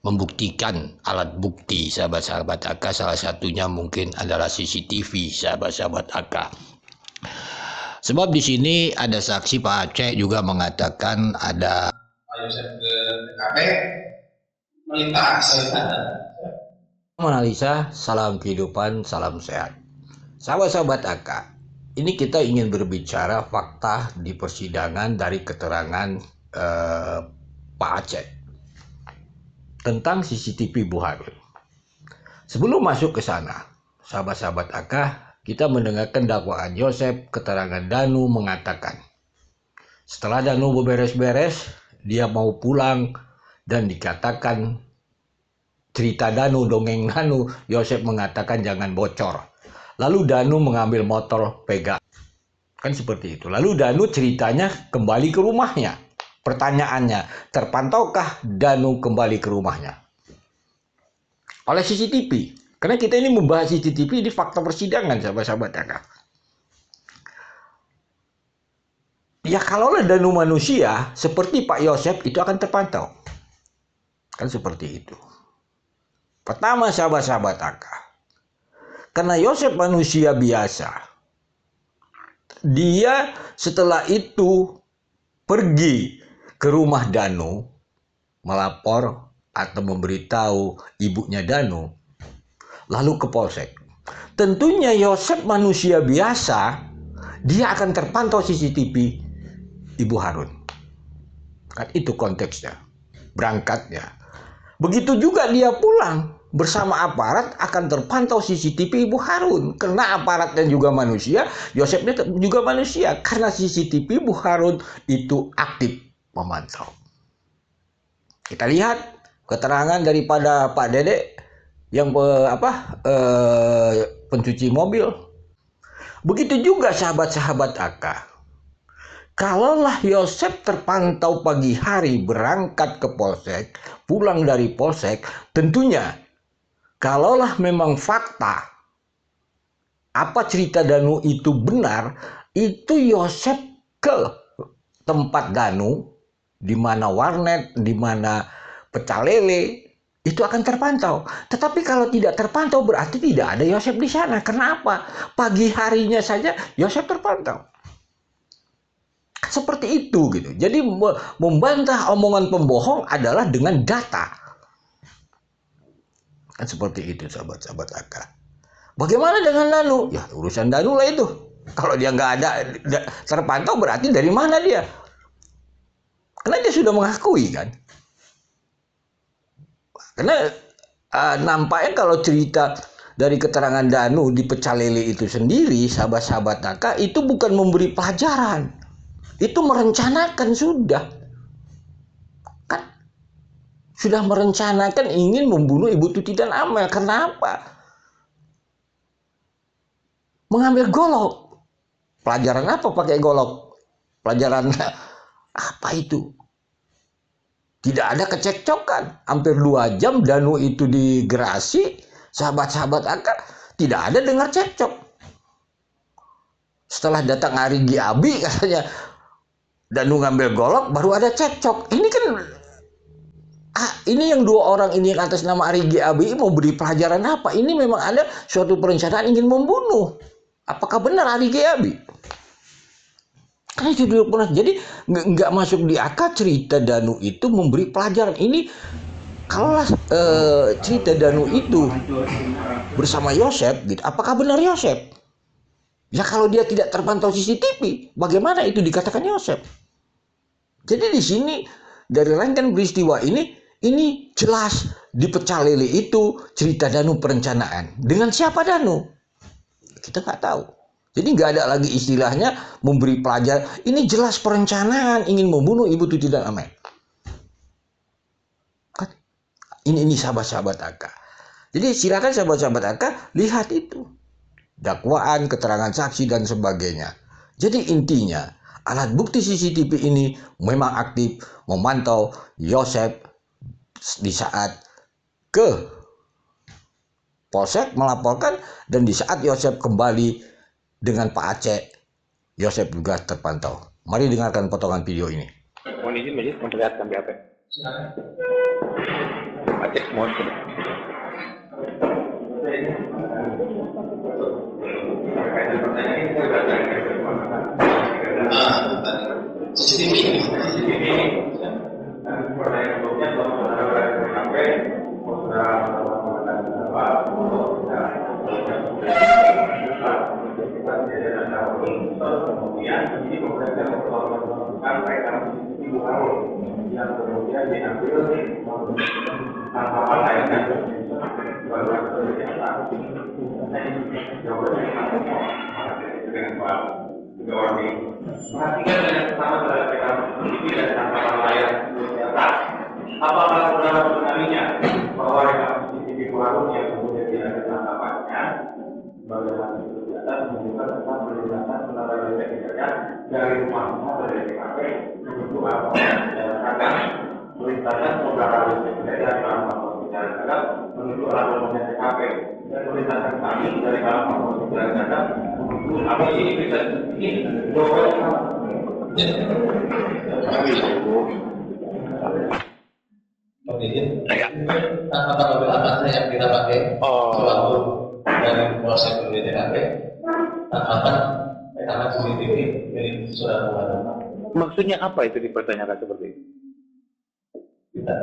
membuktikan alat bukti sahabat-sahabat AK. Salah satunya mungkin adalah CCTV sahabat-sahabat AK. Sebab di sini ada saksi Pak Aceh juga mengatakan ada Pak Yosef ke TKP melintas Analisa, salam kehidupan, salam sehat. Sahabat-sahabat AK, ini kita ingin berbicara fakta di persidangan dari keterangan Pak Aceh tentang CCTV Bu Harun. Sebelum masuk ke sana, sahabat-sahabat AK, kita mendengarkan dakwaan Yosef. Keterangan Danu mengatakan, setelah Danu beberes-beres, dia mau pulang dan dikatakan cerita Danu, dongeng Danu, Yosef mengatakan jangan bocor. Lalu Danu mengambil motor pegang. Kan seperti itu. Lalu Danu ceritanya kembali ke rumahnya. Pertanyaannya, terpantaukah Danu kembali ke rumahnya oleh CCTV? Karena kita ini membahas CCTV di fakta persidangan, sahabat-sahabat AK. Ya kalaulah Danu manusia, seperti Pak Yosef itu akan terpantau. Kan seperti itu. Pertama sahabat-sahabat AK, karena Yosef manusia biasa, dia setelah itu pergi ke rumah Danu, melapor atau memberitahu ibunya Danu, lalu ke polsek. Tentunya Yosef manusia biasa, dia akan terpantau CCTV Ibu Harun. Kan itu konteksnya, berangkatnya. Begitu juga dia pulang bersama aparat akan terpantau CCTV Ibu Harun. Karena aparatnya juga manusia, Yosefnya juga manusia. Karena CCTV Ibu Harun itu aktif memantau. Kita lihat keterangan daripada Pak Dede yang pencuci mobil. Begitu juga sahabat-sahabat AK. Kalaulah Yosef terpantau pagi hari berangkat ke polsek, pulang dari polsek, tentunya kalaulah memang fakta apa cerita Danu itu benar, itu Yosef ke tempat Danu, di mana warnet, di mana pecel lele, itu akan terpantau. Tetapi kalau tidak terpantau berarti tidak ada Yosef di sana. Kenapa? Pagi harinya saja Yosef terpantau. Seperti itu gitu. Jadi membantah omongan pembohong adalah dengan data. Kan seperti itu sahabat-sahabat AK. Bagaimana dengan Danu? Ya urusan Danu lah itu. Kalau dia nggak ada terpantau berarti dari mana dia? Karena dia sudah mengakui kan. Karena nampaknya kalau cerita dari keterangan Danu di pecel lele itu sendiri, sahabat-sahabat AK, itu bukan memberi pelajaran. Itu merencanakan sudah. Kan sudah merencanakan ingin membunuh Ibu Tuti dan Amel. Kenapa? Mengambil golok. Pelajaran apa pakai golok? Pelajaran apa itu? Tidak ada kecekcokan. Hampir 2 jam Danu itu digerasi. Sahabat-sahabat AK tidak ada dengar cekcok. Setelah datang Arigi Abi katanya Danu ngambil golok baru ada cekcok. Ini kan ini yang 2 orang ini yang atas nama Arigi Abi mau beri pelajaran apa? Ini memang ada suatu perencanaan ingin membunuh. Apakah benar Arigi Abi? Karena itu dulu pernah. Jadi nggak masuk di akal cerita Danu itu memberi pelajaran. Ini kalau cerita Danu itu bersama Yosef, gitu. Apakah benar Yosef? Ya kalau dia tidak terpantau CCTV, bagaimana itu dikatakan Yosef? Jadi di sini dari rangkaian peristiwa ini jelas di pecel lele itu cerita Danu perencanaan. Dengan siapa Danu? Kita nggak tahu. Jadi nggak ada lagi istilahnya memberi pelajaran. Ini jelas perencanaan ingin membunuh Ibu Tuti dan Amel. Kan? Ini sahabat-sahabat AK. Jadi silakan sahabat-sahabat AK lihat itu. Dakwaan, keterangan saksi dan sebagainya. Jadi intinya alat bukti CCTV ini memang aktif memantau Yosef di saat ke polsek melaporkan dan di saat Yosef kembali dengan Pak Aceh, Yosef juga terpantau. Mari dengarkan potongan video ini. Mohon izin Majelis memperlihatkan BAP. Silakan. Aceh mohon. CCTV. Apakah saudara mengenalinya bahwa rekaman CCTV warung yang kemudian tidak ada tangkapannya sebagai hasil kegiatan menunjukkan tentang perlintasan saudara Richard dari rumahnya dari TKP menuju apa dan perlintasan saudara Richard dari alamat Richard menuju alamatnya TKP dan perlintasan kami dari alamat Richard menuju apa ini bisa ini Apabila bahasa yang kita pakai selalu dari proses BPKP tanpa rekaman CCTV milik saudara Muhammad. Maksudnya apa itu dipertanyakan seperti itu? Kita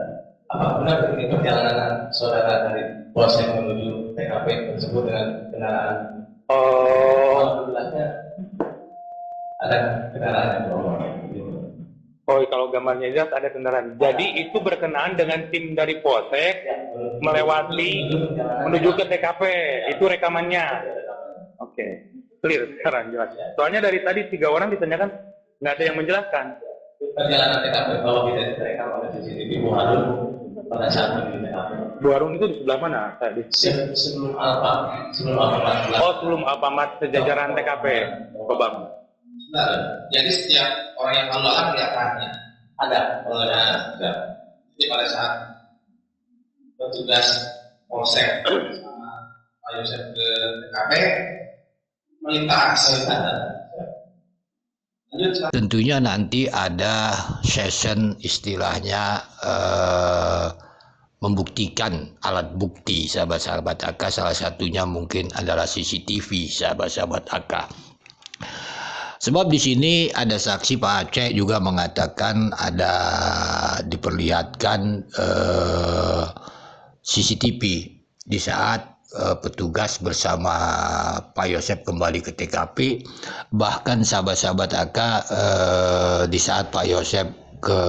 apa benar ini perjalanan saudara dari proses menuju TKP tersebut dengan kendaraan? Alhamdulillahnya ada kendaraan yang bawa. Oh, kalau gambarnya jelas ada kendaraan. Jadi itu berkenaan dengan tim dari Polsek melewati menuju ke TKP. Itu rekamannya. Oke, clear sekarang jelas. Soalnya dari tadi 3 orang ditanyakan nggak ada yang menjelaskan. Perjalanan TKP bahwa kita direkam oleh CCTV Bu Harun pada saat menuju TKP. Bu Harun itu di sebelah mana tadi? Sebelum Alfamart. Oh, sebelum Alfamart sejajaran TKP. Bang. Nah, jadi setiap orang yang keluar kelihatannya ada pengenalan. Jadi pada saat petugas Polsek sama Pak Yosef ke TKP melintas. Tentunya nanti ada session istilahnya membuktikan alat bukti sahabat-sahabat AK, salah satunya mungkin adalah CCTV sahabat-sahabat AK. Sebab di sini ada saksi Pak Aceh juga mengatakan ada diperlihatkan CCTV di saat petugas bersama Pak Yosef kembali ke TKP, bahkan sahabat-sahabat AK di saat Pak Yosef ke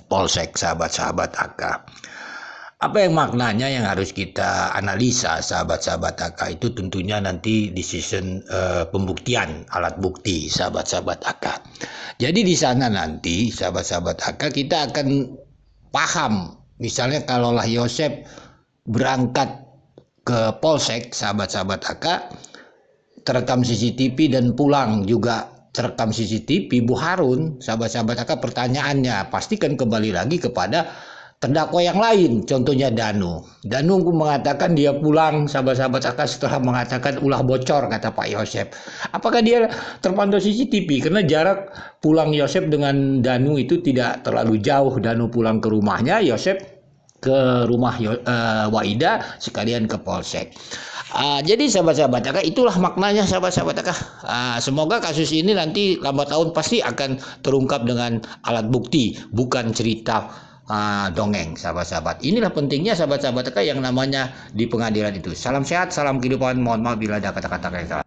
Polsek sahabat-sahabat AK. Apa yang maknanya yang harus kita analisa sahabat-sahabat AK itu tentunya nanti di season pembuktian alat bukti sahabat-sahabat AK. Jadi di sana nanti sahabat-sahabat AK kita akan paham, misalnya kalaulah Yosef berangkat ke Polsek sahabat-sahabat AK terekam CCTV dan pulang juga terekam CCTV, Bu Harun sahabat-sahabat AK pertanyaannya pastikan kembali lagi kepada terdakwa yang lain, contohnya Danu mengatakan dia pulang sahabat-sahabat AK setelah mengatakan ulah bocor kata Pak Yosef. Apakah dia terpantau CCTV? Karena jarak pulang Yosef dengan Danu itu tidak terlalu jauh. Danu pulang ke rumahnya, Yosef ke rumah Waida sekalian ke Polsek. Jadi sahabat-sahabat AK itulah maknanya sahabat-sahabat AK. Semoga kasus ini nanti lambat laun pasti akan terungkap dengan alat bukti, bukan cerita dongeng sahabat-sahabat. Inilah pentingnya sahabat-sahabat yang namanya di pengadilan itu. Salam sehat, salam kehidupan. Mohon maaf bila ada kata-kata yang salah.